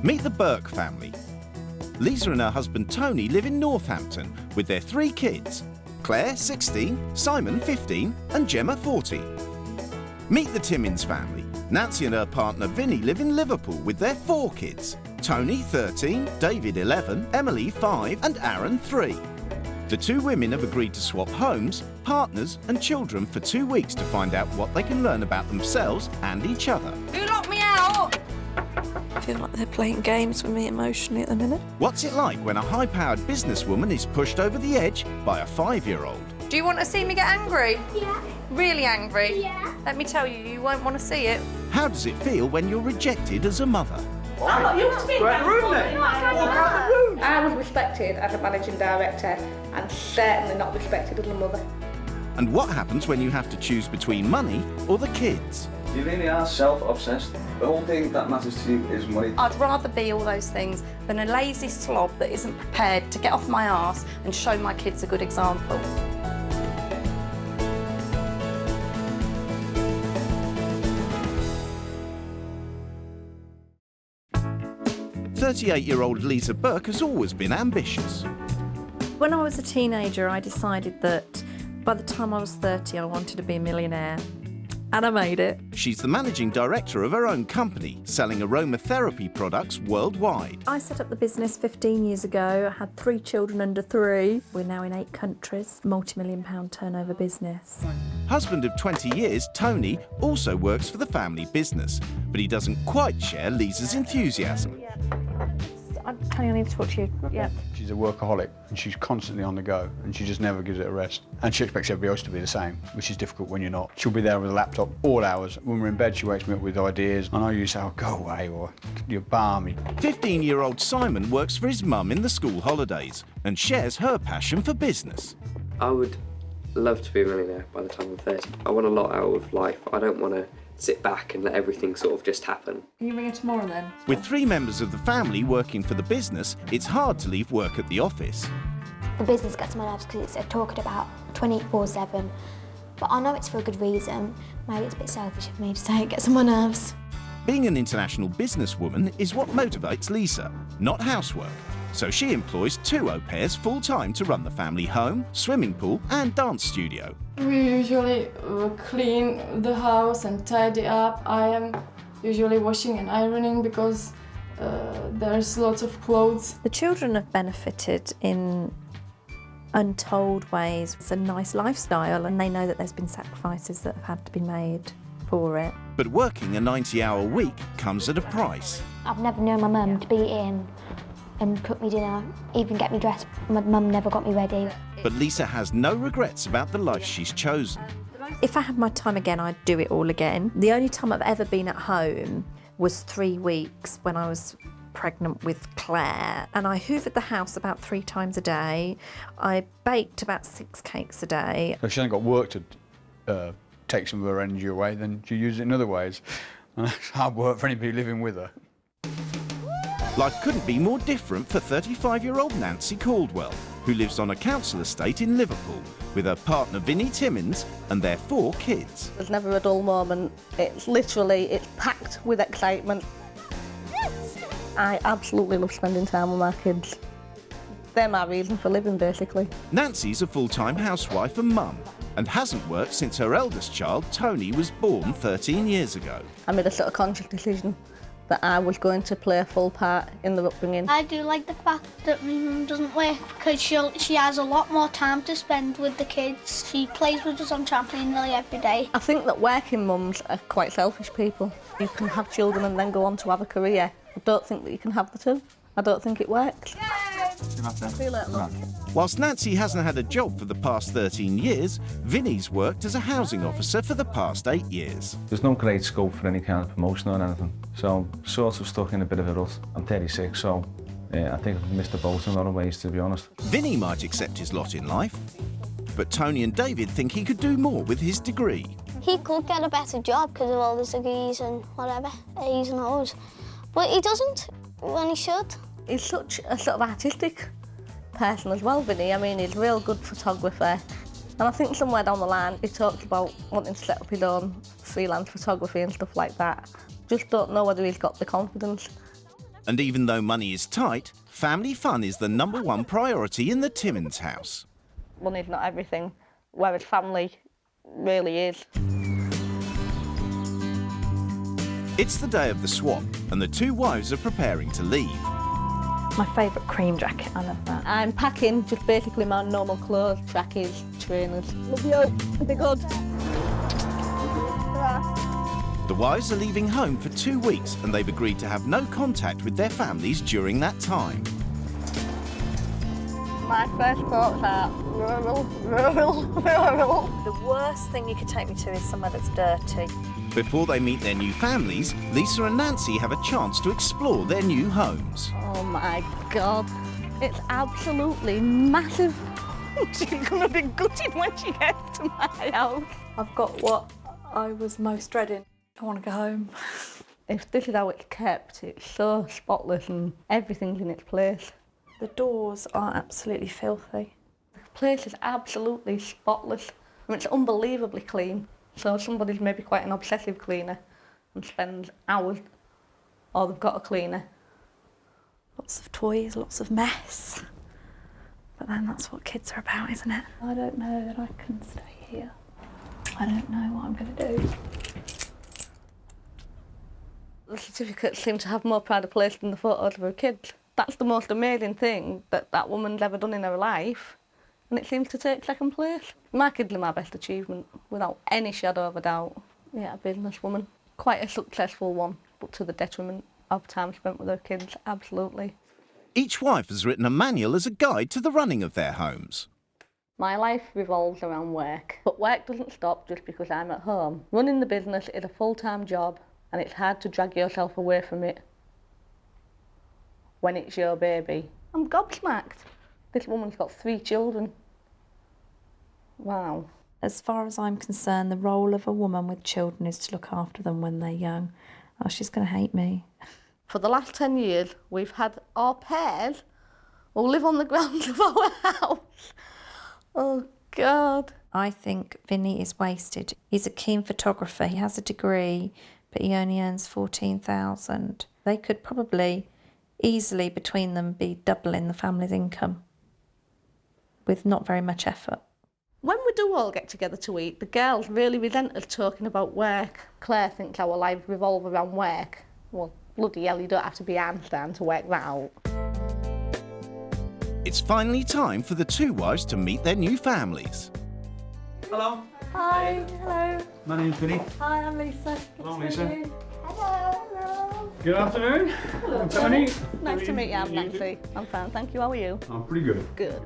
Meet the Burke family. Lisa and her husband Tony live in Northampton with their 3 kids, Claire, 16, Simon, 15 and Gemma, 14. Meet the Timonss family. Nancy and her partner Vinny live in Liverpool with their 4 kids, Tony, 13, David, 11, Emily, 5 and Aaron, 3. The 2 women have agreed to swap homes, partners and children for 2 weeks to find out what they can learn about themselves and each other. Who locked me out? I feel like they're playing games with me emotionally at the minute. What's it like when a high-powered businesswoman is pushed over the edge by a 5-year-old? Do you want to see me get angry? Yeah. Really angry? Yeah. Let me tell you, you won't want to see it. How does it feel when you're rejected as a mother? I'm not used to being in the room then. Walk out the room. I was respected as a managing director and certainly not respected as a mother. And what happens when you have to choose between money or the kids? You really are self-obsessed. The whole thing that matters to you is money. I'd rather be all those things than a lazy slob that isn't prepared to get off my arse and show my kids a good example. 38-year-old Lisa Burke has always been ambitious. When I was a teenager, I decided that by the time I was 30, I wanted to be a millionaire. And I made it. She's the managing director of her own company, selling aromatherapy products worldwide. I set up the business 15 years ago. I had 3 children under 3. We're now in 8 countries, multi-million-pound turnover business. Husband of 20 years, Tony, also works for the family business, but he doesn't quite share Lisa's enthusiasm. Tony, I need to talk to you. Yeah. She's a workaholic and she's constantly on the go and she just never gives it a rest. And she expects everybody else to be the same, which is difficult when you're not. She'll be there with a laptop all hours. When we're in bed, she wakes me up with ideas and I usually say, oh, go away, or you're balmy. 15-year-old Simon works for his mum in the school holidays and shares her passion for business. I would love to be a millionaire by the time I'm 30. I want a lot out of life. I don't want to sit back and let everything sort of just happen. Can you ring her tomorrow then? With 3 members of the family working for the business, it's hard to leave work at the office. The business gets on my nerves because it's talking about 24/7. But I know it's for a good reason. Maybe it's a bit selfish of me to say it gets on my nerves. Being an international businesswoman is what motivates Lisa, not housework. So she employs 2 au pairs full-time to run the family home, swimming pool and dance studio. We usually clean the house and tidy up. I am usually washing and ironing because there's lots of clothes. The children have benefited in untold ways. It's a nice lifestyle and they know that there's been sacrifices that have had to be made for it. But working a 90-hour week comes at a price. I've never known my mum to be in and cook me dinner, even get me dressed. My mum never got me ready. But Lisa has no regrets about the life she's chosen. If I had my time again, I'd do it all again. The only time I've ever been at home was 3 weeks when I was pregnant with Claire, and I hoovered the house about 3 times a day. I baked about 6 cakes a day. If she hasn't got work to take some of her energy away, then she uses it in other ways. And it's hard work for anybody living with her. Life couldn't be more different for 35-year-old Nancy Caldwell, who lives on a council estate in Liverpool with her partner Vinny Timonss and their 4 kids. There's never a dull moment. It's packed with excitement. I absolutely love spending time with my kids. They're my reason for living, basically. Nancy's a full-time housewife and mum and hasn't worked since her eldest child, Tony, was born 13 years ago. I made a sort of conscious decision that I was going to play a full part in their upbringing. I do like the fact that my mum doesn't work because she has a lot more time to spend with the kids. She plays with us on trampoline nearly every day. I think that working mums are quite selfish people. You can have children and then go on to have a career. I don't think that you can have the 2. I don't think it works. See you later, love. Whilst Nancy hasn't had a job for the past 13 years, Vinny's worked as a housing officer for the past 8 years. There's no great scope for any kind of promotion or anything, so I'm sort of stuck in a bit of a rut. I'm 36, so I think I've missed the boat in a lot of ways, to be honest. Vinny might accept his lot in life, but Tony and David think he could do more with his degree. He could get a better job because of all his degrees and whatever, A's and O's. But he doesn't when he should. He's such a sort of artistic person as well, Vinny. I mean, he's a real good photographer. And I think somewhere down the line, he talked about wanting to set up his own freelance photography and stuff like that. Just don't know whether he's got the confidence. And even though money is tight, family fun is the #1 priority in the Timonss house. Money's not everything, whereas family really is. It's the day of the swap, and the two wives are preparing to leave. My favourite cream jacket, I love that. I'm packing just basically my normal clothes, trackies, trainers. Love you, be good. The wives are leaving home for 2 weeks, and they've agreed to have no contact with their families during that time. My first thoughts are rural. The worst thing you could take me to is somewhere that's dirty. Before they meet their new families, Lisa and Nancy have a chance to explore their new homes. Oh my God, it's absolutely massive. She's going to be gutted when she gets to my house. I've got what I was most dreading. I want to go home. If this is how it's kept, it's so spotless and everything's in its place. The doors are absolutely filthy. The place is absolutely spotless. I mean, it's unbelievably clean. So somebody's maybe quite an obsessive cleaner and spends hours, or they've got a cleaner. Lots of toys, lots of mess. But then that's what kids are about, isn't it? I don't know that I can stay here. I don't know what I'm going to do. The certificates seem to have more pride of place than the photos of her kids. That's the most amazing thing that woman's ever done in her life, and it seems to take second place. My kids are my best achievement, without any shadow of a doubt. Yeah, a businesswoman. Quite a successful one, but to the detriment of time spent with her kids, absolutely. Each wife has written a manual as a guide to the running of their homes. My life revolves around work, but work doesn't stop just because I'm at home. Running the business is a full-time job, and it's hard to drag yourself away from it when it's your baby. I'm gobsmacked. This woman's got 3 children. Wow. As far as I'm concerned, the role of a woman with children is to look after them when they're young. Oh, she's going to hate me. For the last 10 years, we've had au pairs who live on the grounds of our house. Oh, God. I think Vinny is wasted. He's a keen photographer. He has a degree, but he only earns $14,000. They could probably easily, between them, be doubling the family's income with not very much effort. When we do all get together to eat, the girls really resent us talking about work. Claire thinks our lives revolve around work. Well, bloody hell, you don't have to be Einstein to work that out. It's finally time for the two wives to meet their new families. Hello. Hi, hello. My name's Vinny. Hi, I'm Lisa. Hello, Lisa. Hello. Good afternoon. Hello, Tony. Nice to meet you, I'm Nancy. I'm fine, thank you. How are you? I'm pretty good. Good.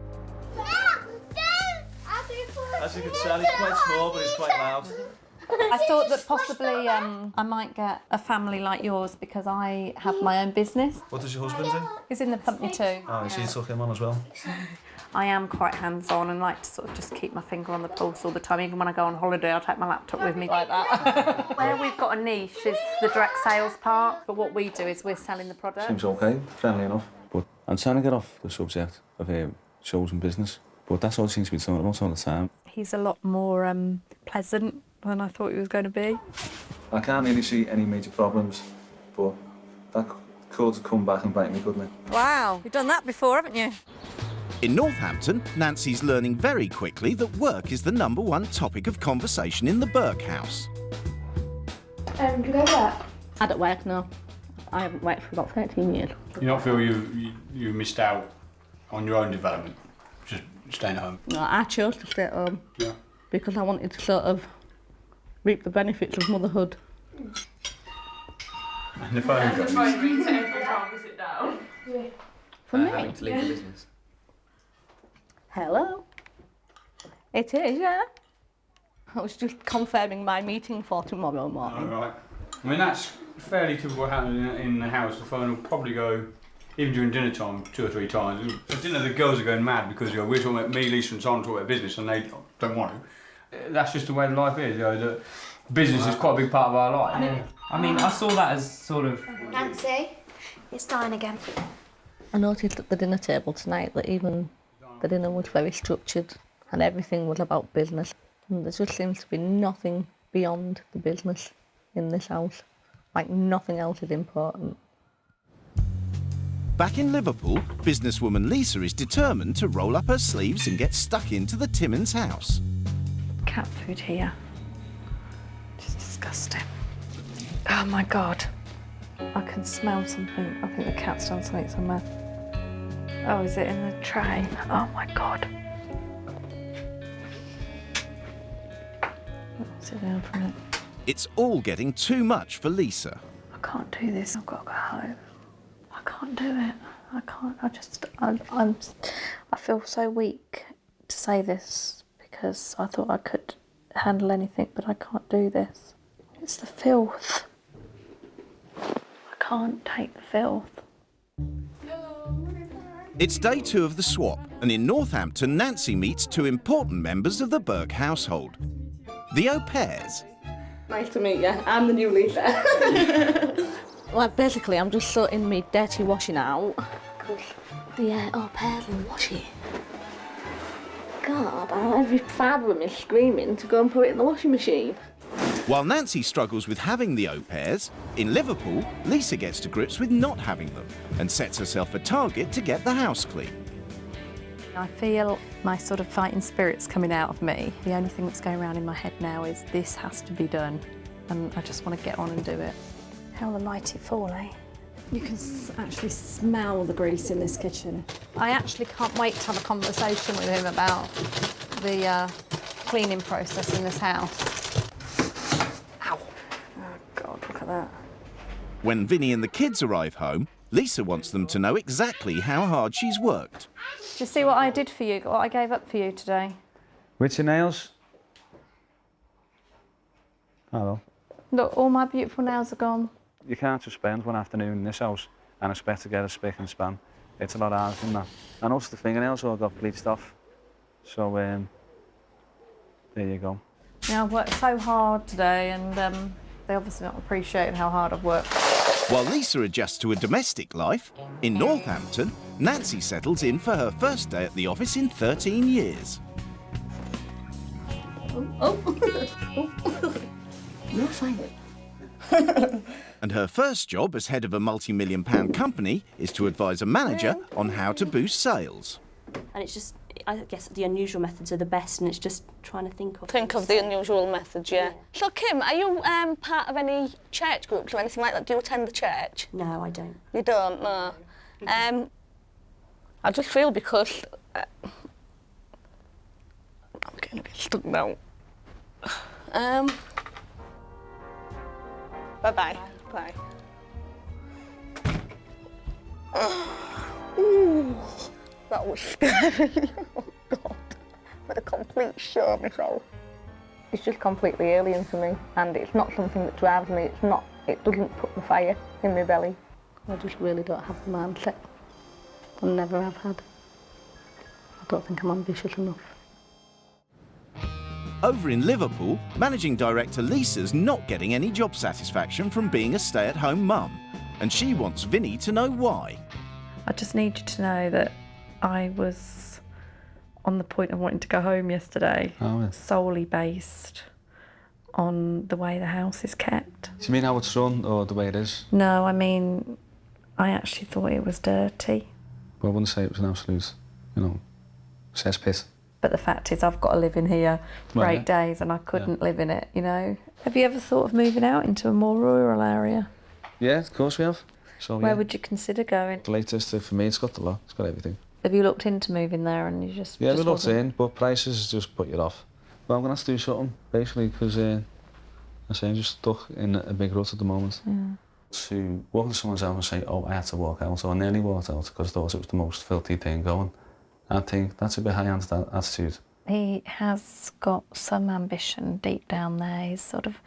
As you can tell, it's quite small, but it's quite loud. I thought that possibly I might get a family like yours because I have my own business. What does your husband do? He's in the company too. Oh, so you took him on as well? I am quite hands-on and like to sort of just keep my finger on the pulse all the time. Even when I go on holiday, I'll take my laptop with me like that. Where we've got a niche is the direct sales part, but what we do is we're selling the product. Seems okay, friendly enough. But I'm trying to get off the subject of shows and business. But that's all seems to be talking about all the time. He's a lot more pleasant than I thought he was going to be. I can't really see any major problems, but that could come back and bite me, couldn't it? Wow, you've done that before, haven't you? In Northampton, Nancy's learning very quickly that work is the #1 topic of conversation in the Burke house. Do you go work? I don't work, no. I haven't worked for about 13 years. You don't feel you missed out on your own development, just staying at home? No, I chose to stay at home. Yeah. Because I wanted to sort of reap the benefits of motherhood. And the phone goes. rings every time we sit down. For me? Having to leave the business. Hello? It is, yeah. I was just confirming my meeting for tomorrow morning. All right. I mean, that's fairly typical happening in the house. The phone will probably go, even during dinner time, 2 or 3 times. At dinner, the girls are going mad because we're talking about me, Lisa and Simon talking about business and they don't want to. That's just the way life is. The business is quite a big part of our life. Yeah. I mean, I saw that as sort of... Nancy, it's dying again. I noticed at the dinner table tonight that even the dinner was very structured and everything was about business. And there just seems to be nothing beyond the business in this house. Like, nothing else is important. Back in Liverpool, businesswoman Lisa is determined to roll up her sleeves and get stuck into the Timonss house. Cat food here. Just disgusting. Oh my God. I can smell something. I think the cat's done something somewhere. Oh, is it in the tray? Oh my God. Sit down for a minute. It's all getting too much for Lisa. I can't do this. I've got to go home. I can't do it. I can't. I feel so weak to say this because I thought I could handle anything, but I can't do this. It's the filth. I can't take the filth. It's day 2 of the swap, and in Northampton, Nancy meets 2 important members of the Burke household. The au pairs. Nice to meet you. I'm the new Lisa. Well, basically, I'm just sorting me dirty washing out. Because the au pairs are washing. God, every fibre of me is screaming to go and put it in the washing machine. While Nancy struggles with having the au pairs, in Liverpool, Lisa gets to grips with not having them and sets herself a target to get the house clean. I feel my sort of fighting spirit's coming out of me. The only thing that's going around in my head now is this has to be done, and I just want to get on and do it. How the mighty fall, eh? You can actually smell the grease in this kitchen. I actually can't wait to have a conversation with him about the cleaning process in this house. Ow. Oh God, look at that. When Vinny and the kids arrive home, Lisa wants them to know exactly how hard she's worked. Do you see what I did for you, what I gave up for you today? With your nails? Hello. Look, all my beautiful nails are gone. You can't just spend one afternoon in this house and expect to get a spick and span. It's a lot harder than that. And also the fingernails all got bleached off. So, there you go. Yeah, I've worked so hard today and they obviously not appreciated how hard I've worked. While Lisa adjusts to a domestic life, in Northampton, Nancy settles in for her first day at the office in 13 years. You're fine. And her first job as head of a multi-million-pound company is to advise a manager on how to boost sales. And it's just, I guess the unusual methods are the best, and it's just trying to think of the unusual methods, yeah. So, Kim, are you part of any church groups or anything like that? Do you attend the church? No, I don't. You don't, no. I just feel because I'm getting a bit stuck now. Bye-bye. Bye. Ooh, that was scary. Oh, God. What a complete show myself. It's just completely alien to me, and it's not something that drives me. It doesn't put the fire in my belly. I just really don't have the mindset. I never have had. I don't think I'm ambitious enough. Over in Liverpool, managing director Lisa's not getting any job satisfaction from being a stay-at-home mum, and she wants Vinny to know why. I just need you to know that I was on the point of wanting to go home yesterday, solely based on the way the house is kept. Do you mean how it's run or the way it is? No, I mean, I actually thought it was dirty. Well, I wouldn't say it was an absolute, cesspit. But the fact is, I've got to live in here for 8 days and I couldn't live in it, Have you ever thought of moving out into a more rural area? Yeah, of course we have. So, Where would you consider going? The latest, for me, it's got the lot. It's got everything. Have you looked into moving there and you just... Yeah, we looked in, but prices just put you off. But I'm going to have to do something, basically, because I'm just stuck in a big rut at the moment. Yeah. To walk into someone's house and say, oh, I had to walk out, or I nearly walked out because I thought it was the most filthy thing going. I think that's a bit high-handed attitude. He has got some ambition deep down there. He's sort of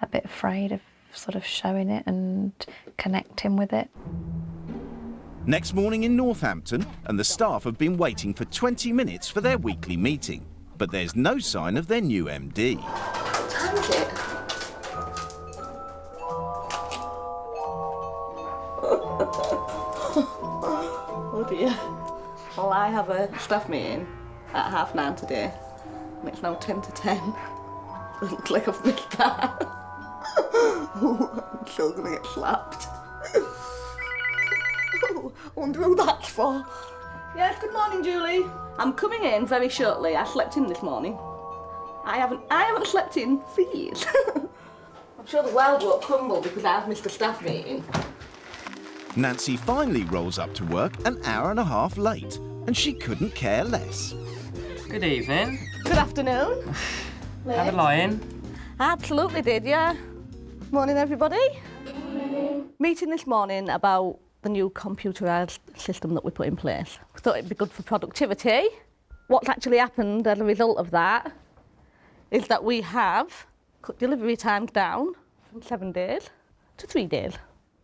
a bit afraid of sort of showing it and connecting with it. Next morning in Northampton, and the staff have been waiting for 20 minutes for their weekly meeting. But there's no sign of their new MD. What time is it? Oh dear. Well, I have a staff meeting at 9:30 today, and it's now 10 to 10. It looks like I've missed that. I'm so gonna get slapped. Oh wonder who that's for. Yes, good morning, Julie. I'm coming in very shortly. I slept in this morning. I haven't slept in for years. I'm sure the world won't crumble because I've missed a staff meeting. Nancy finally rolls up to work an hour and a half late, and she couldn't care less. Good evening. Good afternoon. Have a lie-in? I absolutely did, yeah. Morning, everybody. Morning. Meeting this morning about the new computerised system that we put in place. We thought it'd be good for productivity. What's actually happened as a result of that is that we have cut delivery times down from 7 days to 3 days.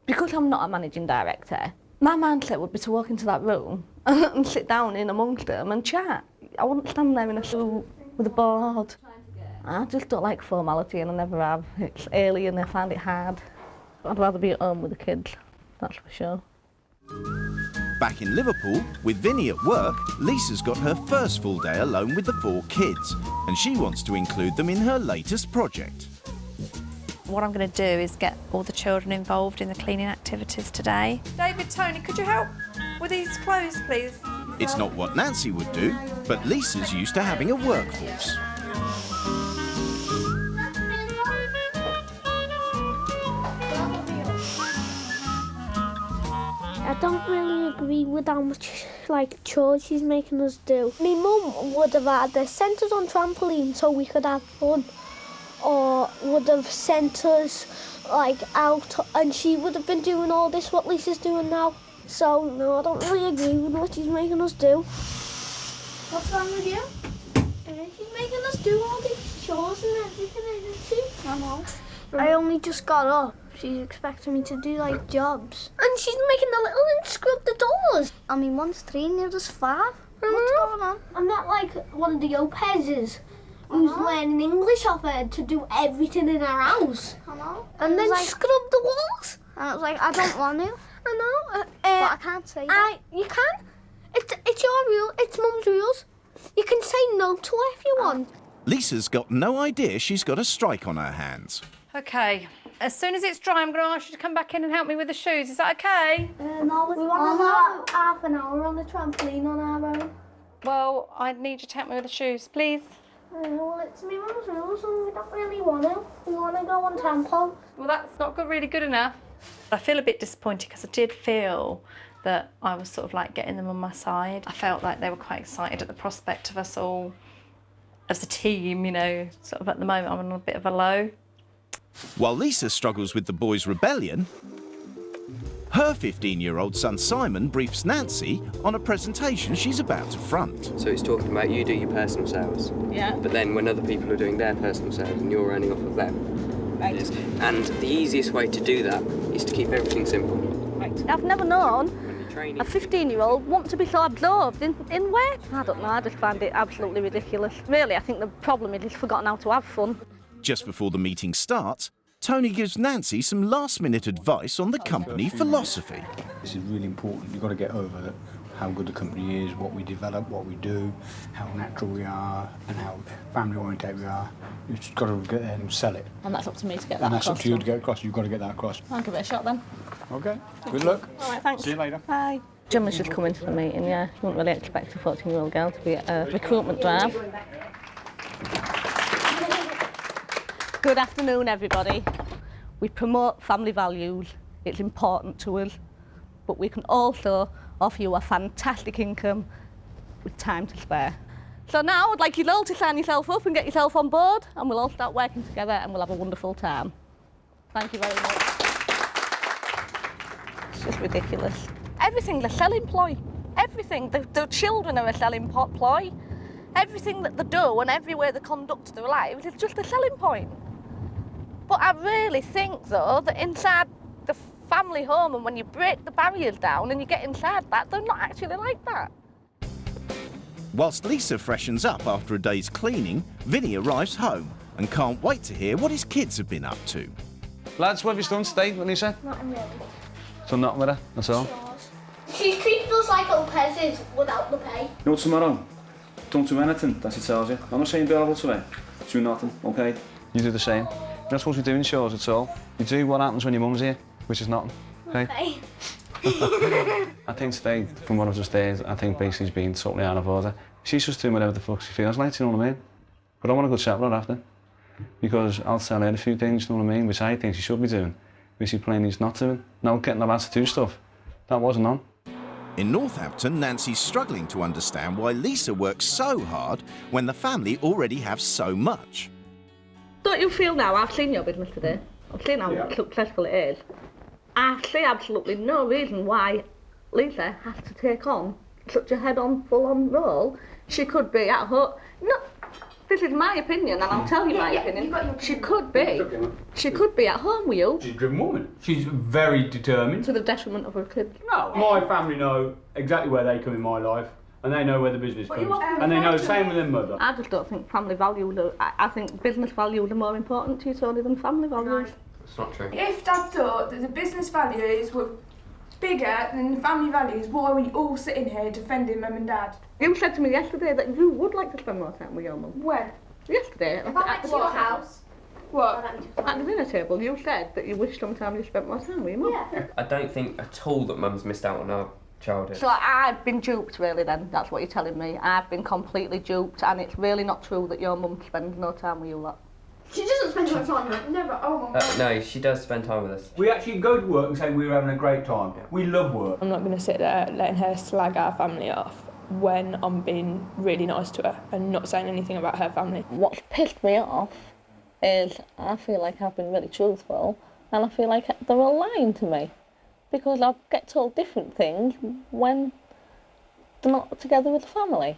Because I'm not a managing director, my mindset would be to walk into that room and sit down in amongst them and chat. I wouldn't stand there in a suit with a board. I just don't like formality and I never have. It's alien, I find it hard. I'd rather be at home with the kids, that's for sure. Back in Liverpool, with Vinny at work, Lisa's got her first full day alone with the 4 kids, and she wants to include them in her latest project. What I'm going to do is get all the children involved in the cleaning activities today. David, Tony, could you help with these clothes, please? It's not what Nancy would do, but Lisa's used to having a workforce. I don't really agree with how much chores she's making us do. My mum would have either sent us on trampoline so we could have fun, or would have sent us out and she would have been doing all this what Lisa's doing now. So no, I don't really agree with what she's making us do. What's wrong with you? She's making us do all these chores and everything, isn't she? I know. I only just got up. She's expecting me to do jobs. And she's making the little and scrub the doors. I mean, one's 3 and the other's 5. What's going on? I'm not like one of the Opez's who's learning English off her to do everything in her house. I know. And then scrub the walls. And I was like, I don't want to. I know. But I can't say that. You can. It's your rule. It's Mum's rules. You can say no to her if you want. Lisa's got no idea she's got a strike on her hands. OK, as soon as it's dry, I'm going to ask you to come back in and help me with the shoes. Is that OK? No, we want about half an hour on the trampoline on our own. Well, I need you to help me with the shoes, please. Well, it's my mum's rules and we don't really want to. We want to go on trampo. Well, that's not really good enough. I feel a bit disappointed because I did feel that I was sort of getting them on my side. I felt like they were quite excited at the prospect of us all as a team, sort of at the moment I'm on a bit of a low. While Lisa struggles with the boys' rebellion, her 15-year-old son Simon briefs Nancy on a presentation she's about to front. So it's talking about you do your personal sales. Yeah. But then when other people are doing their personal sales and you're earning off of them. Right. Yes. And the easiest way to do that is to keep everything simple. Right. I've never known a 15-year-old want to be so absorbed in work. I don't know, I just find it absolutely ridiculous. Really, I think the problem is he's forgotten how to have fun. Just before the meeting starts, Tony gives Nancy some last-minute advice on the company philosophy. This is really important. You've got to get over how good the company is, what we develop, what we do, how natural we are, and how family-oriented we are. You've just got to get there and sell it. And that's up to me to get that across. And that's up to you to get across. You've got to get that across. I'll give it a shot then. OK. Good luck. All right, thanks. See you later. Bye. Gemma's just come into the meeting, yeah. You wouldn't really expect a 14-year-old girl to be at a recruitment drive. Good afternoon, everybody. We promote family values. It's important to us. But we can also offer you a fantastic income with time to spare. So now I'd like you all to sign yourself up and get yourself on board, and we'll all start working together and we'll have a wonderful time. Thank you very much. It's just ridiculous. Everything's a selling ploy. Everything. The children are a selling ploy. Everything that they do and every way they conduct their lives is just a selling point. But I really think, though, that inside the family home and when you break the barriers down and you get inside that, they're not actually like that. Whilst Lisa freshens up after a day's cleaning, Vinny arrives home and can't wait to hear what his kids have been up to. Lads, what have you done today, Lisa? Nothing really. So nothing with her, that's all? She's treated us like Opez's without the pay. You know, tomorrow, don't do anything that she tells you. I'm not saying be horrible to her. Do nothing, OK? You do the same. You're not supposed to be doing chores at all. You do what happens when your mum's here, which is nothing, OK? I think today, from what I've just heard, I think basically she's been totally out of order. She's just doing whatever the fuck she feels like, you know what I mean? But I want to go chat with her after. Because I'll tell her a few things, you know what I mean, which I think she should be doing, which she plainly is not doing. Now getting the lads to do stuff, that wasn't on. In Northampton, Nancy's struggling to understand why Lisa works so hard when the family already have so much. Don't you feel now, I've seen your business today, I've seen how successful it is. I see absolutely no reason why Lisa has to take on such a head-on, full-on role. She could be at home. No, this is my opinion, and I'll tell you my opinion. She could be at home with you. She's a driven woman. She's very determined. To the detriment of her kids. No, my family know exactly where they come in my life, and they know where the business comes. And they know the same with their mother. I just don't think family values are, I think business values are more important to you, Tony, than family values. It's not true. If Dad thought that the business values were bigger than the family values, why are we all sitting here defending Mum and Dad? You said to me yesterday that you would like to spend more time with your mum. When? Yesterday. If I went to your house. What? At the dinner table, you said that you wish sometimes you spent more time with your mum. Yeah. I don't think at all that Mum's missed out on our childhood. So I've been duped really then, that's what you're telling me. I've been completely duped, and it's really not true that your mum spends no time with you lot. She doesn't spend her time with us. Never. Oh my God. No, she does spend time with us. We actually go to work and say we were having a great time. We love work. I'm not going to sit there letting her slag our family off when I'm being really nice to her and not saying anything about her family. What's pissed me off is I feel like I've been really truthful, and I feel like they're all lying to me because I get told different things when they're not together with the family.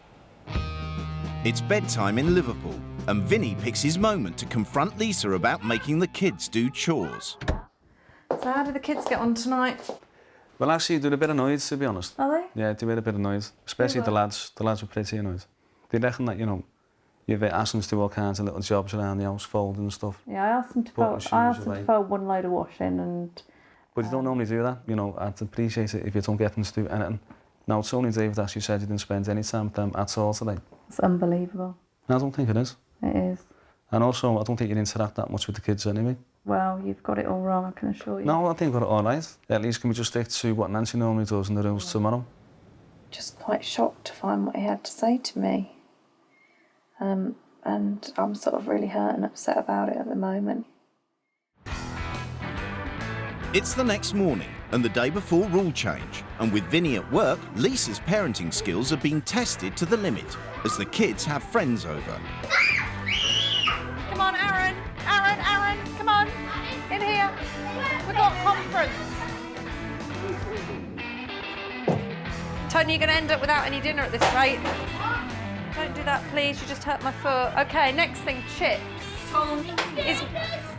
It's bedtime in Liverpool, and Vinny picks his moment to confront Lisa about making the kids do chores. So how did the kids get on tonight? Well, actually, they're a bit annoyed, to be honest. Are they? Yeah, they were a bit annoyed, especially the lads. The lads were pretty annoyed. They reckon that, you know, you've asked them to do all kinds of little jobs around the house, folding and stuff. Yeah, I asked them to fold one load of washing and... But you don't normally do that, you know. I'd appreciate it if you don't get them to do anything. Now, Tony David actually said he didn't spend any time with them at all today. It's unbelievable. I don't think it is. It is. And also, I don't think you interact that much with the kids anyway. Well, you've got it all wrong, I can assure you. No, I think we've got it all right. At least can we just stick to what Nancy normally does in the rules tomorrow? Just quite shocked to find what he had to say to me. And I'm sort of really hurt and upset about it at the moment. It's the next morning and the day before rule change, and with Vinny at work, Lisa's parenting skills are being tested to the limit as the kids have friends over. Come on, Aaron, come on, in here. We've got conference. Tony, you're going to end up without any dinner at this rate. Don't do that, please, you just hurt my foot. Okay, next thing, chips.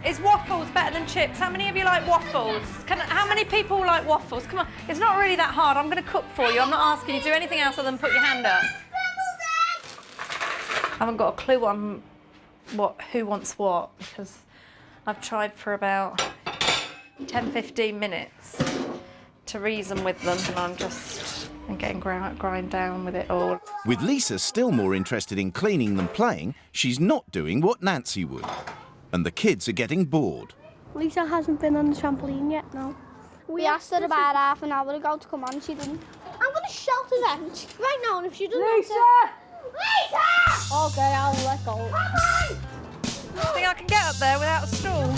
Is waffles better than chips? How many of you like waffles? How many people like waffles? Come on, it's not really that hard. I'm going to cook for you. I'm not asking you to do anything else other than put your hand up. I haven't got a clue on who wants what, because I've tried for about 10-15 minutes to reason with them, and I'm getting grind down with it all. With Lisa still more interested in cleaning than playing, she's not doing what Nancy would. And the kids are getting bored. Lisa hasn't been on the trampoline yet, no. We asked her about half an hour ago to come on, she didn't. I'm going to shout at her right now, and if she doesn't... Lisa! Okay, I'll let go. I think I can get up there without a stool.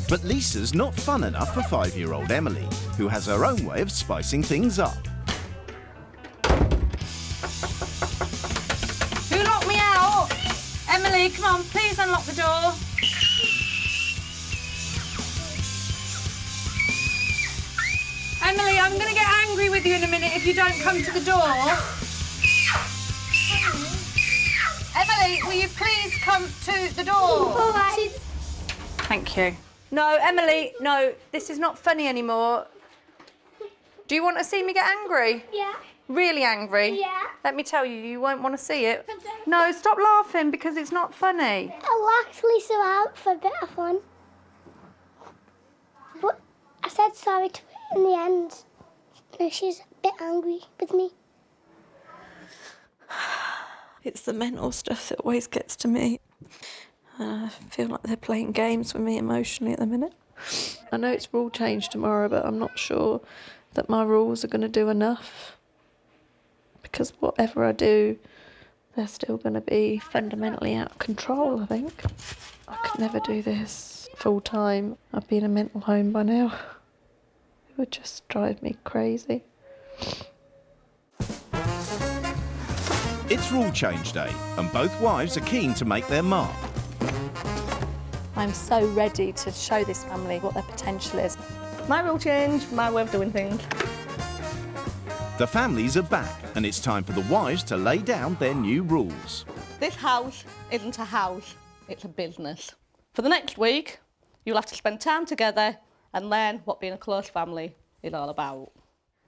But Lisa's not fun enough for 5-year-old Emily, who has her own way of spicing things up. Who locked me out? Emily, come on, please unlock the door. Emily, I'm going to get angry with you in a minute if you don't come to the door. Emily, will you please come to the door? All right. Thank you. No, Emily, no, this is not funny anymore. Do you want to see me get angry? Yeah. Really angry? Yeah. Let me tell you, you won't want to see it. No, stop laughing because it's not funny. I'll ask Lisa out for a bit of fun. But I said sorry to her in the end. Now she's a bit angry with me. It's the mental stuff that always gets to me. feel like they're playing games with me emotionally at the minute. I know it's rule change tomorrow, but I'm not sure that my rules are going to do enough. Because whatever I do, they're still going to be fundamentally out of control, I think. I could never do this full time. I'd be in a mental home by now. It would just drive me crazy. It's rule change day, and both wives are keen to make their mark. I'm so ready to show this family what their potential is. My rule change, my way of doing things. The families are back, and it's time for the wives to lay down their new rules. This house isn't a house, it's a business. For the next week, you'll have to spend time together and learn what being a close family is all about.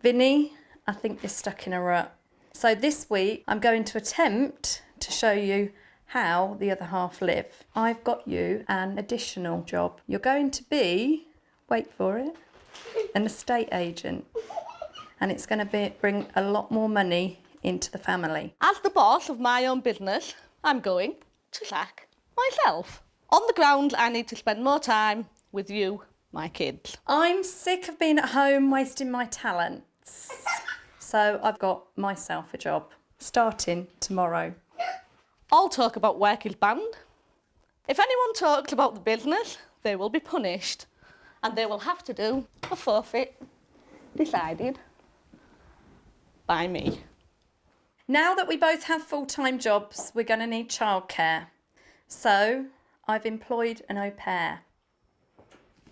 Vinny, I think you're stuck in a rut. So this week, I'm going to attempt to show you how the other half live. I've got you an additional job. You're going to be, wait for it, an estate agent. And it's going to bring a lot more money into the family. As the boss of my own business, I'm going to sack myself. On the ground, I need to spend more time with you, my kids. I'm sick of being at home wasting my talents. So I've got myself a job, starting tomorrow. All talk about work is banned. If anyone talks about the business, they will be punished. And they will have to do a forfeit decided by me. Now that we both have full-time jobs, we're going to need childcare. So I've employed an au pair.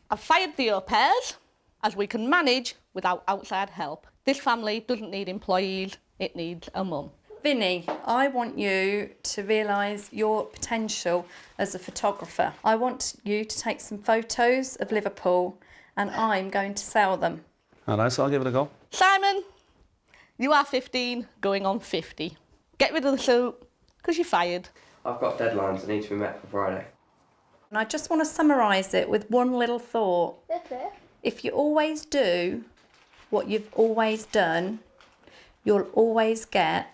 I've fired the au pairs, as we can manage without outside help. This family doesn't need employees, it needs a mum. Vinny, I want you to realise your potential as a photographer. I want you to take some photos of Liverpool and I'm going to sell them. All right, so I'll give it a go. Simon, you are 15, going on 50. Get rid of the suit, because you're fired. I've got deadlines that need to be met for Friday. And I just want to summarise it with one little thought. If you always do what you've always done, you'll always get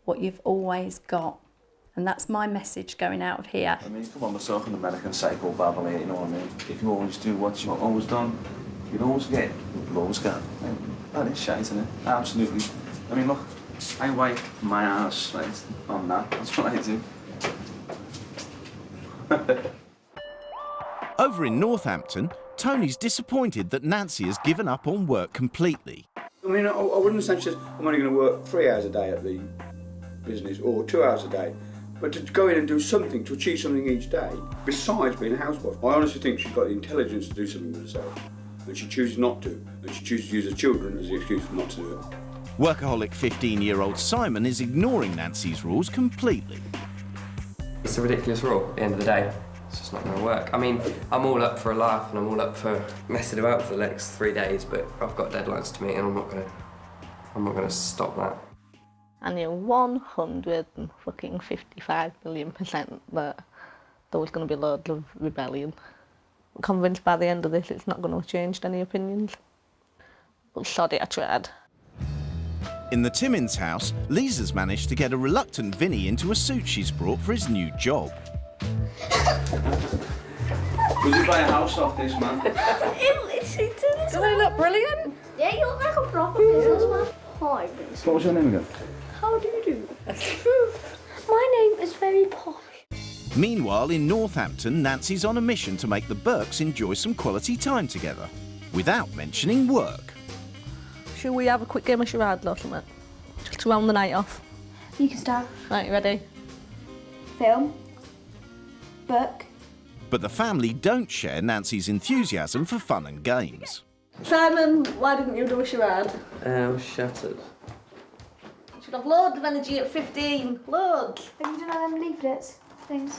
what you've always got. And that's my message going out of here. I mean, come on, we're talking American psycho babble here, you know what I mean? If you always do what you've always done, you'll always get what you've always got. That is shite, isn't it? Absolutely. I mean, look, I wipe my ass, right, on that. That's what I do. Over in Northampton, Tony's disappointed that Nancy has given up on work completely. I mean, I wouldn't say just I'm only going to work 3 hours a day at the business or 2 hours a day, but to go in and do something, to achieve something each day, besides being a housewife. I honestly think she's got the intelligence to do something with herself, and she chooses not to, and she chooses to use her children as the excuse for not to do it. Workaholic 15-year-old Simon is ignoring Nancy's rules completely. It's a ridiculous rule at the end of the day. It's just not going to work. I mean, I'm all up for a laugh and I'm all up for messing about for the next 3 days, but I've got deadlines to meet and I'm not going to stop that. I knew 155 million% that there was going to be loads of rebellion. I'm convinced by the end of this it's not going to have changed any opinions. But sod it, I tried. In the Timonss house, Lisa's managed to get a reluctant Vinny into a suit she's brought for his new job. Would you buy a house off this, man? Do they look brilliant? Yeah, you look like a proper businessman. Hi, Vince. What was your name again? How do you do? My name is very posh. Meanwhile, in Northampton, Nancy's on a mission to make the Burkes enjoy some quality time together, without mentioning work. Should we have a quick game of charades or something? Just to round the night off. You can start. Right, you ready? Film. Burke. But the family don't share Nancy's enthusiasm for fun and games. Simon, why didn't you do a charade? I was shattered. You should have loads of energy at 15. Loads. Have you done all them leaflets things?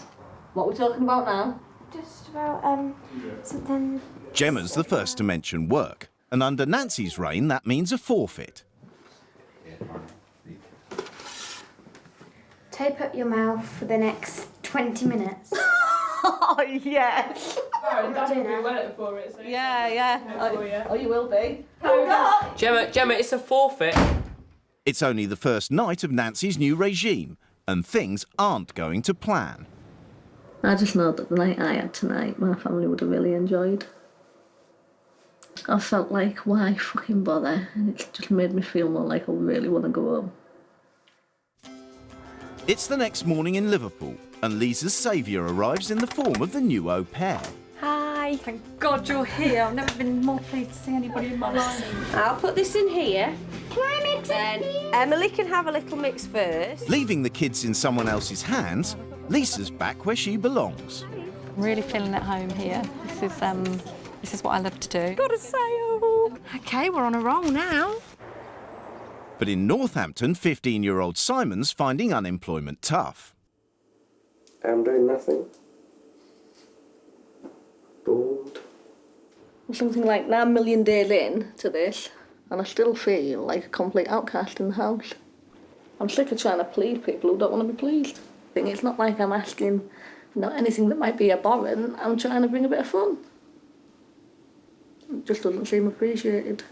What are we talking about now? Just about something. Gemma's the first to mention work, and under Nancy's reign, that means a forfeit. Tape up your mouth for the next 20 minutes. Oh, yes. Definitely went for it. So Yeah. Oh, you will be. Gemma, it's a forfeit. It's only the first night of Nancy's new regime, and things aren't going to plan. I just know that the night I had tonight, my family would have really enjoyed. I felt like, why fucking bother? And it just made me feel more like I really want to go home. It's the next morning in Liverpool, and Lisa's saviour arrives in the form of the new au pair. Hi. Thank God you're here. I've never been more pleased to see anybody in my life. I'll put this in here. Can I mix it? Emily can have a little mix first. Leaving the kids in someone else's hands, Lisa's back where she belongs. I'm really feeling at home here. This is what I love to do. Got a sale. Okay, we're on a roll now. But in Northampton, 15-year-old Simon's finding unemployment tough. I'm doing nothing. Bored. Something like 9 million days in to this, and I still feel like a complete outcast in the house. I'm sick of trying to please people who don't want to be pleased. It's not like I'm asking, anything that might be abhorrent. I'm trying to bring a bit of fun. It just doesn't seem appreciated.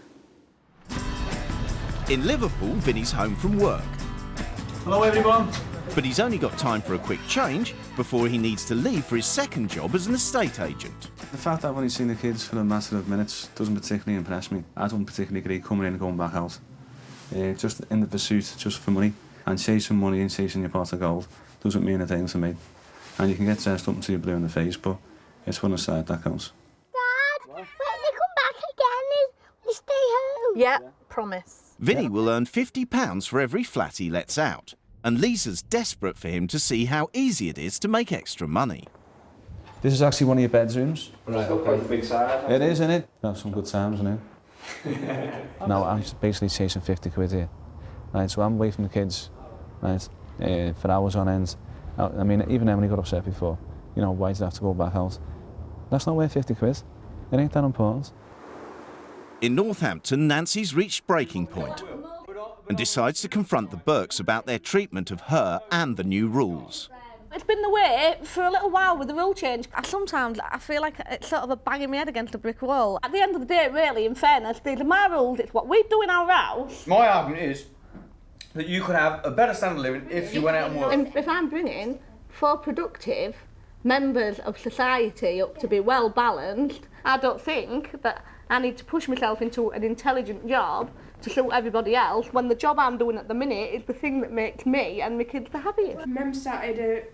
In Liverpool, Vinny's home from work. Hello, everyone. But he's only got time for a quick change before he needs to leave for his second job as an estate agent. The fact that I've only seen the kids for a matter of minutes doesn't particularly impress me. I don't particularly agree coming in and going back out. Just in the pursuit, just for money. And chasing money and chasing your pot of gold doesn't mean a thing to me. And you can get dressed up until you're blue in the face, but it's one aside that counts. Dad, when they come back again, we stay home. Yeah, promise. Vinny will earn £50 for every flat he lets out, and Lisa's desperate for him to see how easy it is to make extra money. This is actually one of your bedrooms. Right, okay. Big side. It is, isn't it? That's some good times, isn't it? No, I'm just basically chasing 50 quid here. Right, so I'm away from the kids, right, for hours on end. I mean, even Emily got upset before. Why did I have to go back out? That's not worth 50 quid. It ain't that important. In Northampton, Nancy's reached breaking point and decides to confront the Burkes about their treatment of her and the new rules. It's been the way for a little while with the rule change. Sometimes I feel like it's sort of a banging my head against a brick wall. At the end of the day, really, in fairness, these are my rules. It's what we do in our house. My argument is that you could have a better standard of living if you went out and worked. And if I'm bringing 4 productive members of society up to be well balanced, I don't think that I need to push myself into an intelligent job to suit everybody else when the job I'm doing at the minute is the thing that makes me and my kids the happiest. Mum started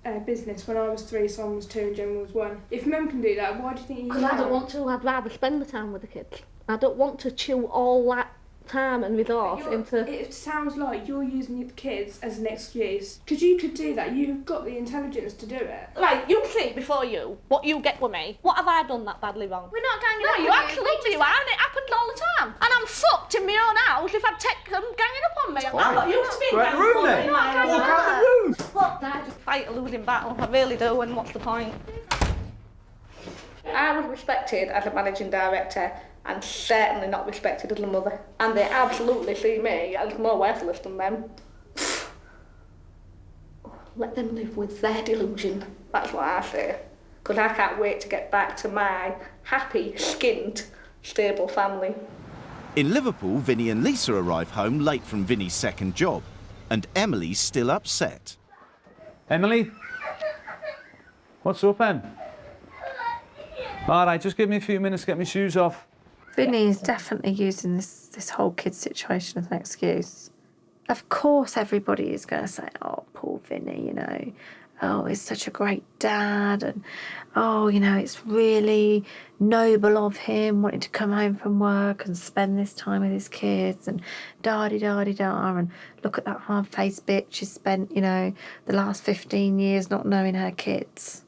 a business when I was 3, Simon was 2 and Gemma was 1. If Mum can do that, why do you think you can? Because I don't want to. I'd rather spend the time with the kids. I don't want to chew all that time and resource into... It sounds like you're using the kids as an excuse. Because you could do that. You've got the intelligence to do it. Right, you see before you what you get with me. What have I done that badly wrong? We're not ganging no, up on you. Absolutely you are, and it happens all the time. And I'm fucked in my own house if I'd take them ganging up on me. I'm not used to being Go out the room then. Walk out the room. Look, I just fight a losing battle. I really do, and what's the point? I was respected as a managing director and certainly not respected as a mother. And they absolutely see me as more worthless than them. Let them live with their delusion. That's what I say. Because I can't wait to get back to my happy, skinned, stable family. In Liverpool, Vinny and Lisa arrive home late from Vinny's second job, and Emily's still upset. Emily? What's up, Em? All right, just give me a few minutes to get my shoes off. Vinny is definitely using this whole kid situation as an excuse. Of course everybody is going to say, oh, poor Vinny, oh, he's such a great dad, and oh, it's really noble of him wanting to come home from work and spend this time with his kids, and da-di-da-di-da, and look at that hard-faced bitch who's spent, the last 15 years not knowing her kids.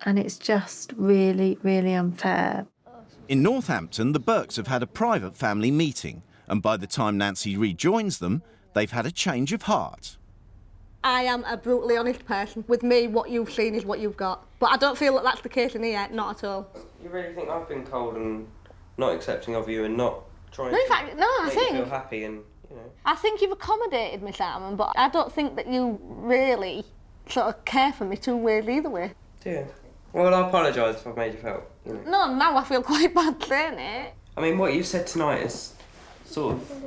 And it's just really, really unfair. In Northampton, the Burkes have had a private family meeting, and by the time Nancy rejoins them, they've had a change of heart. I am a brutally honest person. With me, what you've seen is what you've got. But I don't feel that that's the case in here, not at all. You really think I've been cold and not accepting of you and not trying no, in fact, no, to I make think, you feel happy and, I think you've accommodated me, Simon, but I don't think that you really sort of care for me 2 ways either way. Do you? Well, I apologise if I've made you feel, No, now I feel quite bad saying it. I mean, what you've said tonight is sort of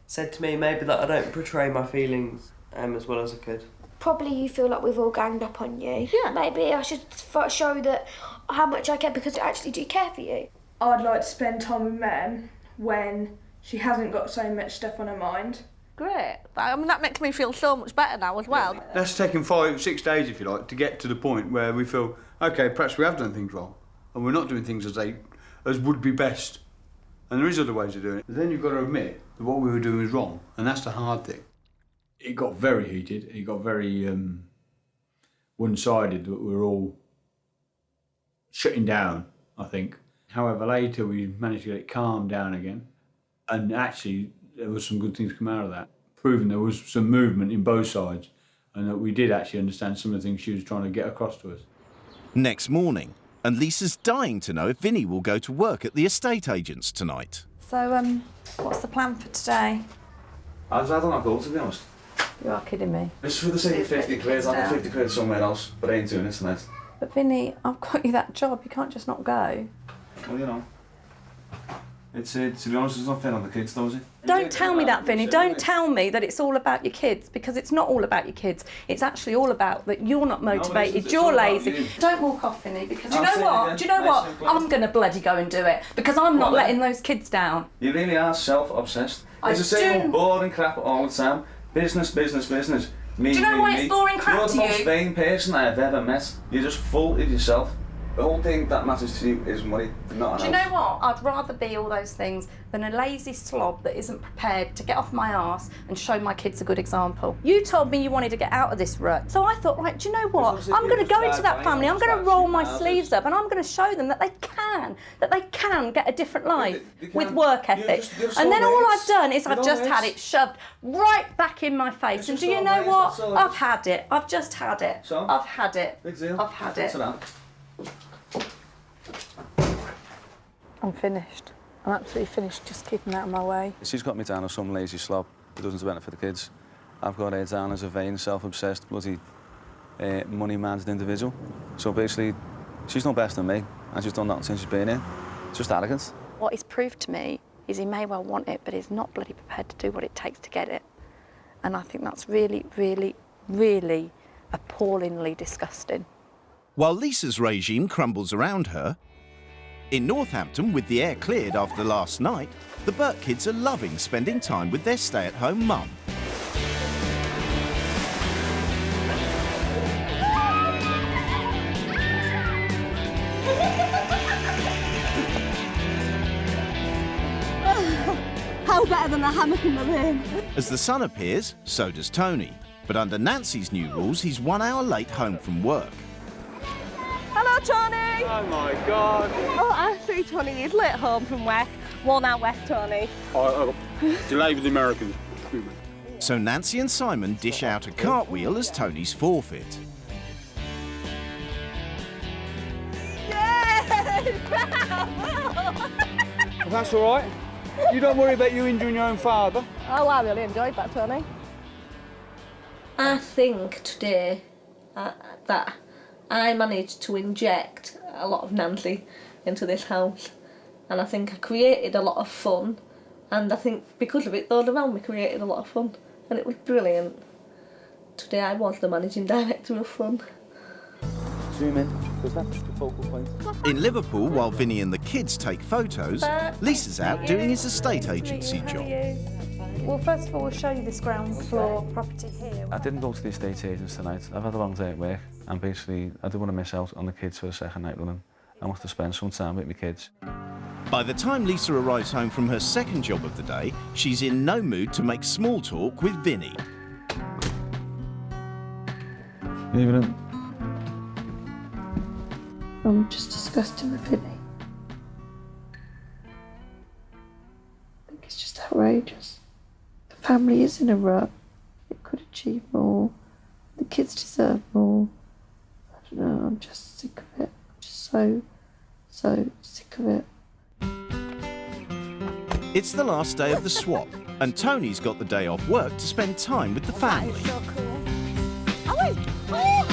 said to me maybe that I don't portray my feelings as well as I could. probably you feel like we've all ganged up on you. Yeah. Maybe I should show that how much I care because I actually do care for you. I'd like to spend time with Mem when she hasn't got so much stuff on her mind. Great. I mean, that makes me feel so much better now as well. That's taken 5-6 days, if you like, to get to the point where we feel, OK, perhaps we have done things wrong and we're not doing things as would be best. And there is other ways of doing it. But then you've got to admit that what we were doing was wrong, and that's the hard thing. It got very heated. It got very one-sided, that we were all shutting down, I think. However, later we managed to get it calmed down again, and actually there was some good things come out of that, proving there was some movement in both sides, and that we did actually understand some of the things she was trying to get across to us. Next morning, and Lisa's dying to know if Vinny will go to work at the estate agents tonight. So, what's the plan for today? I don't know, cool, to be honest. You are kidding me. Just for the sake of 50 quid, I'll have 50 quid somewhere else, but I ain't doing it tonight. But Vinny, I've got you that job, you can't just not go. Well, you know. It's, to be honest, it's not fair on the kids, though, is it? Don't tell me that, Vinny. Don't tell me that it's all about your kids, because it's not all about your kids. It's actually all about that you're not motivated, it's you're all about lazy. you. Don't walk off, Vinny, because you know what? Do you know what? I'm going to bloody go and do it, because I'm not letting those kids down. You really are self-obsessed. It's the same old boring crap all the time. Business, business, business. Me, do you know me, why me. it's boring crap You're to the you? most vain person I have ever met. You're just full of yourself. The whole thing that matters to you is money, not Do you know what? I'd rather be all those things than a lazy slob that isn't prepared to get off my arse and show my kids a good example. You told me you wanted to get out of this rut, so I thought, right, do you know what? I'm going to go into that family, I'm going to roll my sleeves up and I'm going to show them that they can get a different life with work ethic. And then all I've done is I've just had it shoved right back in my face. And do you know what? I've had it. I've just had it. I've had it. Big deal. I've had it. I'm finished. I'm absolutely finished just keeping out of my way. She's got me down as some lazy slob who doesn't benefit the kids. I've got her down as a vain, self-obsessed, bloody money-minded individual. So basically, she's no better than me, and she's done nothing since she's been here. It's just arrogance. What he's proved to me is he may well want it, but he's not bloody prepared to do what it takes to get it. And I think that's really, really, really appallingly disgusting. While Lisa's regime crumbles around her, in Northampton, with the air cleared after last night, the Burke kids are loving spending time with their stay-at-home mum. How better than a hammock in the rain? As the sun appears, so does Tony. But under Nancy's new rules, he's 1 hour late home from work. Hello, Tony! Oh, my God. Oh, I see, Tony. He's late home from work. 1 hour west, Tony. Delay with the Americans. So Nancy and Simon dish out a cartwheel as Tony's forfeit. Yay! Well, that's all right. You don't worry about you injuring your own father. Oh, I really enjoyed that, Tony. I think today that I managed to inject a lot of Nancy into this house, and I think I created a lot of fun, and I think because of it, those around me created a lot of fun, and it was brilliant. Today I was the managing director of fun. Zoom in, because that's the focal point. In Liverpool, while Vinny and the kids take photos, Lisa's out doing his estate agency job. Well, first of all, we'll show you this ground floor property here. I didn't go to the estate agents tonight. I've had a long day at work, and basically I didn't want to miss out on the kids for the second night running. I want to spend some time with my kids. By the time Lisa arrives home from her second job of the day, she's in no mood to make small talk with Vinny. Evening. I'm just disgusted with Vinny. I think it's just outrageous. The family is in a rut. It could achieve more. The kids deserve more. I don't know, I'm just sick of it. I'm just so sick of it. It's the last day of the swap, and Tony's got the day off work to spend time with the family. That is so cool. Oh, wait! Oh!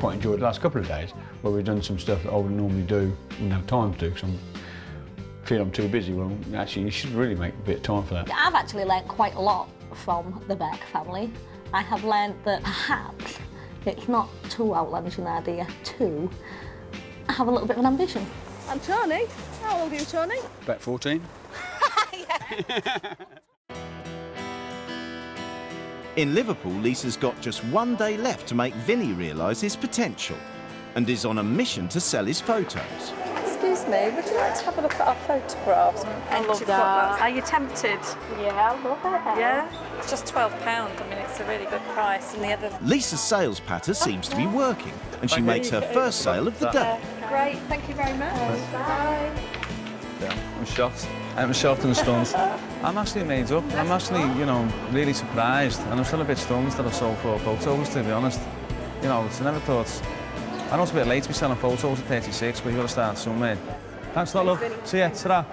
Point in enjoyed the last couple of days where we've done some stuff that I would normally do, wouldn't have time to do because I feel I'm too busy. Well, actually, you should really make a bit of time for that. I've actually learnt quite a lot from the Burke family. I have learnt that perhaps it's not too outlandish an idea to have a little bit of an ambition. And Tony, how old are you, Tony? About 14. In Liverpool, Lisa's got just one day left to make Vinny realise his potential and is on a mission to sell his photos. Excuse me, would you like to have a look at our photographs? I love that. Are you tempted? Yeah, I love it. Yeah? It's just £12. I mean, it's a really good price. And the other... Lisa's sales patter seems to be working and she makes her first sale of the day. Great, thank you very much. Bye. Yeah, I'm shocked. I'm shocked and stunned. I'm actually made up. I'm actually, you know, really surprised, and I'm still a bit stunned that I've sold 4 photos, to be honest. You know, I never thought. I know it's a bit late to be selling photos at 36, but you've got to start somewhere. Thanks a lot, love. See ya. Ta-ra.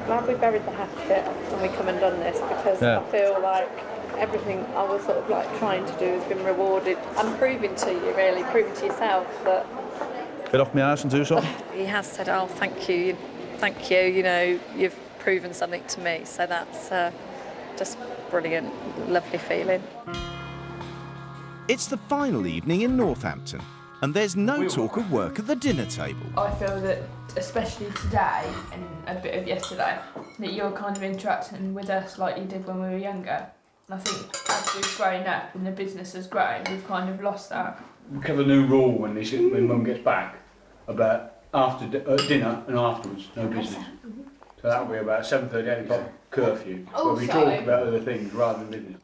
Glad we buried the hatchet and we come and done this because I feel like everything I was sort of like trying to do has been rewarded. I'm proving to you, really, proving to yourself that. Get off my arse and do something. He has said, "Oh, thank you, you know, you've proven something to me." So that's just brilliant, lovely feeling. It's the final evening in Northampton, and there's no talk of work at the dinner table. I feel that, especially today and a bit of yesterday, that you're kind of interacting with us like you did when we were younger. And I think as we've grown up and the business has grown, we've kind of lost that. We have a new rule when Mum gets back about after dinner and afterwards, no business. So that'll be about 7:30, 8 o'clock curfew, where we talk about other things rather than business.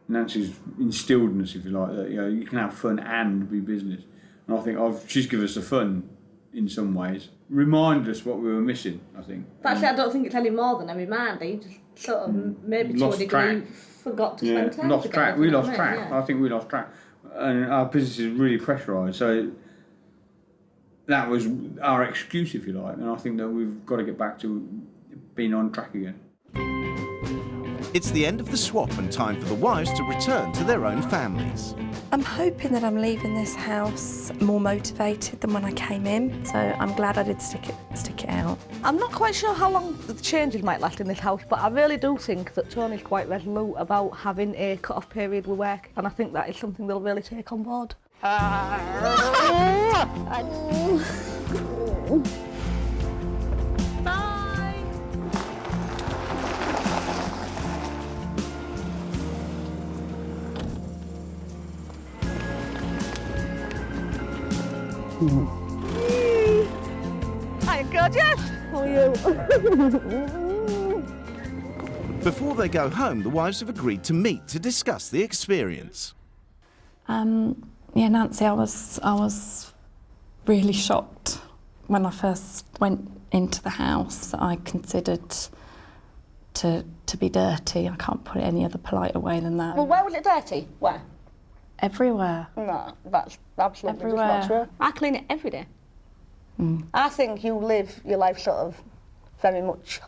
Nancy's instilled in us, if you like, that you can have fun and be business. And I think she's given us the fun in some ways. Reminded us what we were missing, I think. Actually, I don't think it's any more than a reminder. You just sort of, maybe to a degree, forgot to spend time lost together. track. We lost track. Yeah. I think we lost track. And our business is really pressurised, so that was our excuse, if you like, and I think that we've got to get back to being on track again. It's the end of the swap and time for the wives to return to their own families. I'm hoping that I'm leaving this house more motivated than when I came in, so I'm glad I did stick it out. I'm not quite sure how long the changes might last in this house, but I really do think that Tony's quite resolute about having a cut-off period with work, and I think that is something they'll really take on board. Hi, gorgeous. How are you? Before they go home, the wives have agreed to meet to discuss the experience. Yeah, Nancy, I was really shocked when I first went into the house. I considered to be dirty. I can't put it any other politer way than that. Well, where was it dirty? Where? Everywhere. No, that's absolutely Everywhere. just not true. I clean it every day. I think you live your life sort of very much,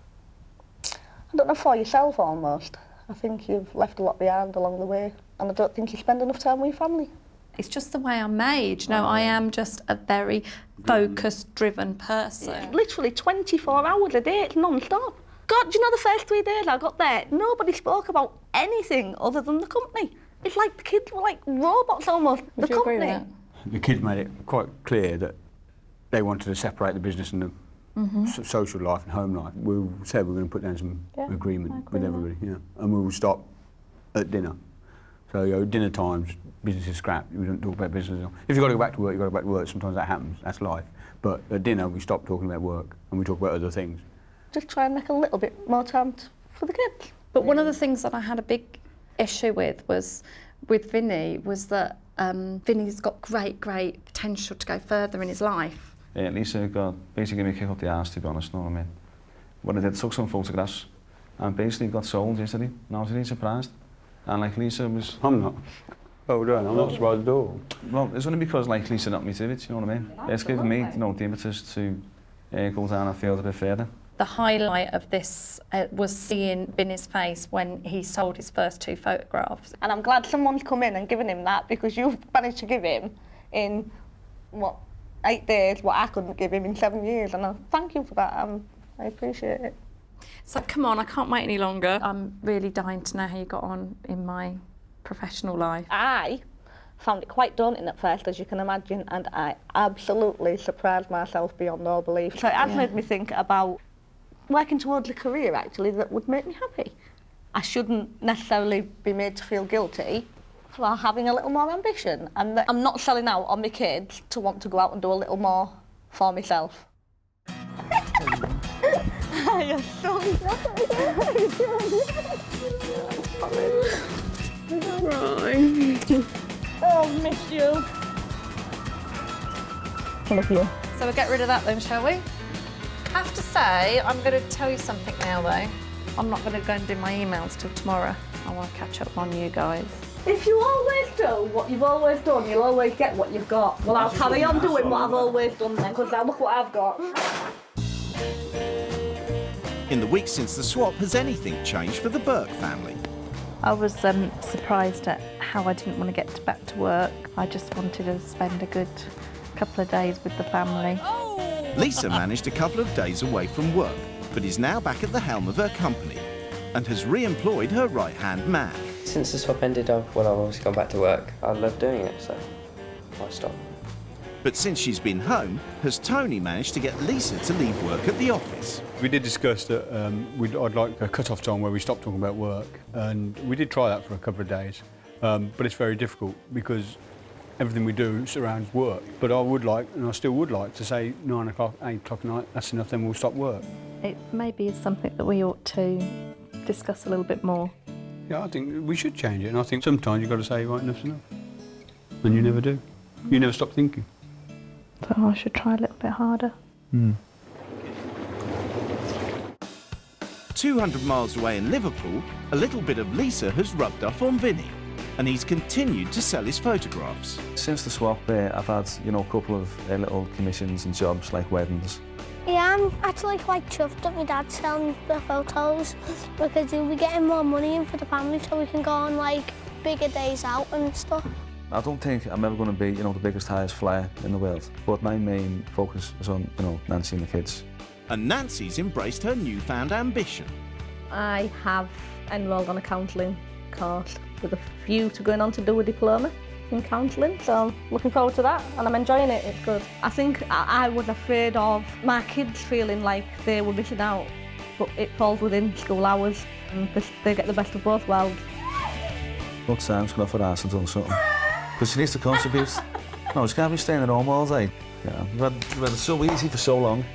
I don't know, for yourself almost. I think you've left a lot behind along the way, and I don't think you spend enough time with your family. It's just the way I'm made. You know, I am just a very focused, driven person. Yeah. Literally 24 hours a day, it's non-stop. God, do you know the first 3 days I got there, nobody spoke about anything other than the company. It's like the kids were like robots almost. Would you agree with that? The kids made it quite clear that they wanted to separate the business and the social life and home life. We said we were going to put down some agreement with everybody, and we will stop at dinner. So dinner times, business is scrapped. We don't talk about business. If you've got to go back to work, you've got to go back to work. Sometimes that happens. That's life. But at dinner, we stop talking about work and we talk about other things. Just try and make a little bit more time for the kids. But one of the things that I had a big issue with Vinny was that Vinny's got great potential to go further in his life. Yeah, Lisa got basically gave me a kick up the arse, to be honest, you know what I mean? What I did, took some photographs and basically got sold yesterday, and I was really surprised. And like Lisa was... I'm not. Oh, done. I'm not surprised at all. Well, it's only because like Lisa knocked me to it, you know what I mean? It's given me, the impetus to go down and field a bit further. The highlight of this was seeing Vinny's face when he sold his first 2 photographs. And I'm glad someone's come in and given him that, because you've managed to give him in, 8 days, what I couldn't give him in 7 years, and I thank you for that. I appreciate it. So come on, I can't wait any longer. I'm really dying to know how you got on in my professional life. I found it quite daunting at first, as you can imagine, and I absolutely surprised myself beyond all belief. So it has made me think about working towards a career, actually, that would make me happy. I shouldn't necessarily be made to feel guilty for having a little more ambition, and that I'm not selling out on my kids to want to go out and do a little more for myself. You're so oh, miss you. Love you. So we'll get rid of that then, shall we? I have to say, I'm going to tell you something now though. I'm not going to go and do my emails till tomorrow. I want to catch up on you guys. If you always do what you've always done, you'll always get what you've got. Well, I'll carry on doing what I've always done then, because now look what I've got. In the weeks since the swap, has anything changed for the Burke family? I was surprised at how I didn't want to get back to work. I just wanted to spend a good couple of days with the family. Lisa managed a couple of days away from work, but is now back at the helm of her company and has re-employed her right-hand man. Since the swap ended, I've obviously gone back to work. I love doing it, so why stop? But since she's been home, has Tony managed to get Lisa to leave work at the office? We did discuss that I'd like a cut-off time where we stop talking about work, and we did try that for a couple of days, but it's very difficult because everything we do surrounds work. But I would like, and I still would like, to say 9 o'clock, 8 o'clock at night, that's enough, then we'll stop work. It maybe is something that we ought to discuss a little bit more. Yeah, I think we should change it, and I think sometimes you've got to say, right, enough's enough. And you never do. You never stop thinking. So I should try a little bit harder. 200 miles away in Liverpool, a little bit of Lisa has rubbed off on Vinny, and he's continued to sell his photographs. Since the swap, I've had, a couple of little commissions and jobs like weddings. Yeah, I'm actually quite chuffed that my dad's selling the photos because he'll be getting more money in for the family so we can go on like bigger days out and stuff. I don't think I'm ever going to be, the biggest, highest flyer in the world, but my main focus is on, Nancy and the kids. And Nancy's embraced her newfound ambition. I have enrolled on a counselling course with a view to going on to do a diploma in counselling, so I'm looking forward to that and I'm enjoying it, it's good. I think I was afraid of my kids feeling like they were missing out, but it falls within school hours and they get the best of both worlds. What Sam's going to offer us and done something, because she needs to contribute. No, she can't be staying at home all day. You've had it so easy for so long.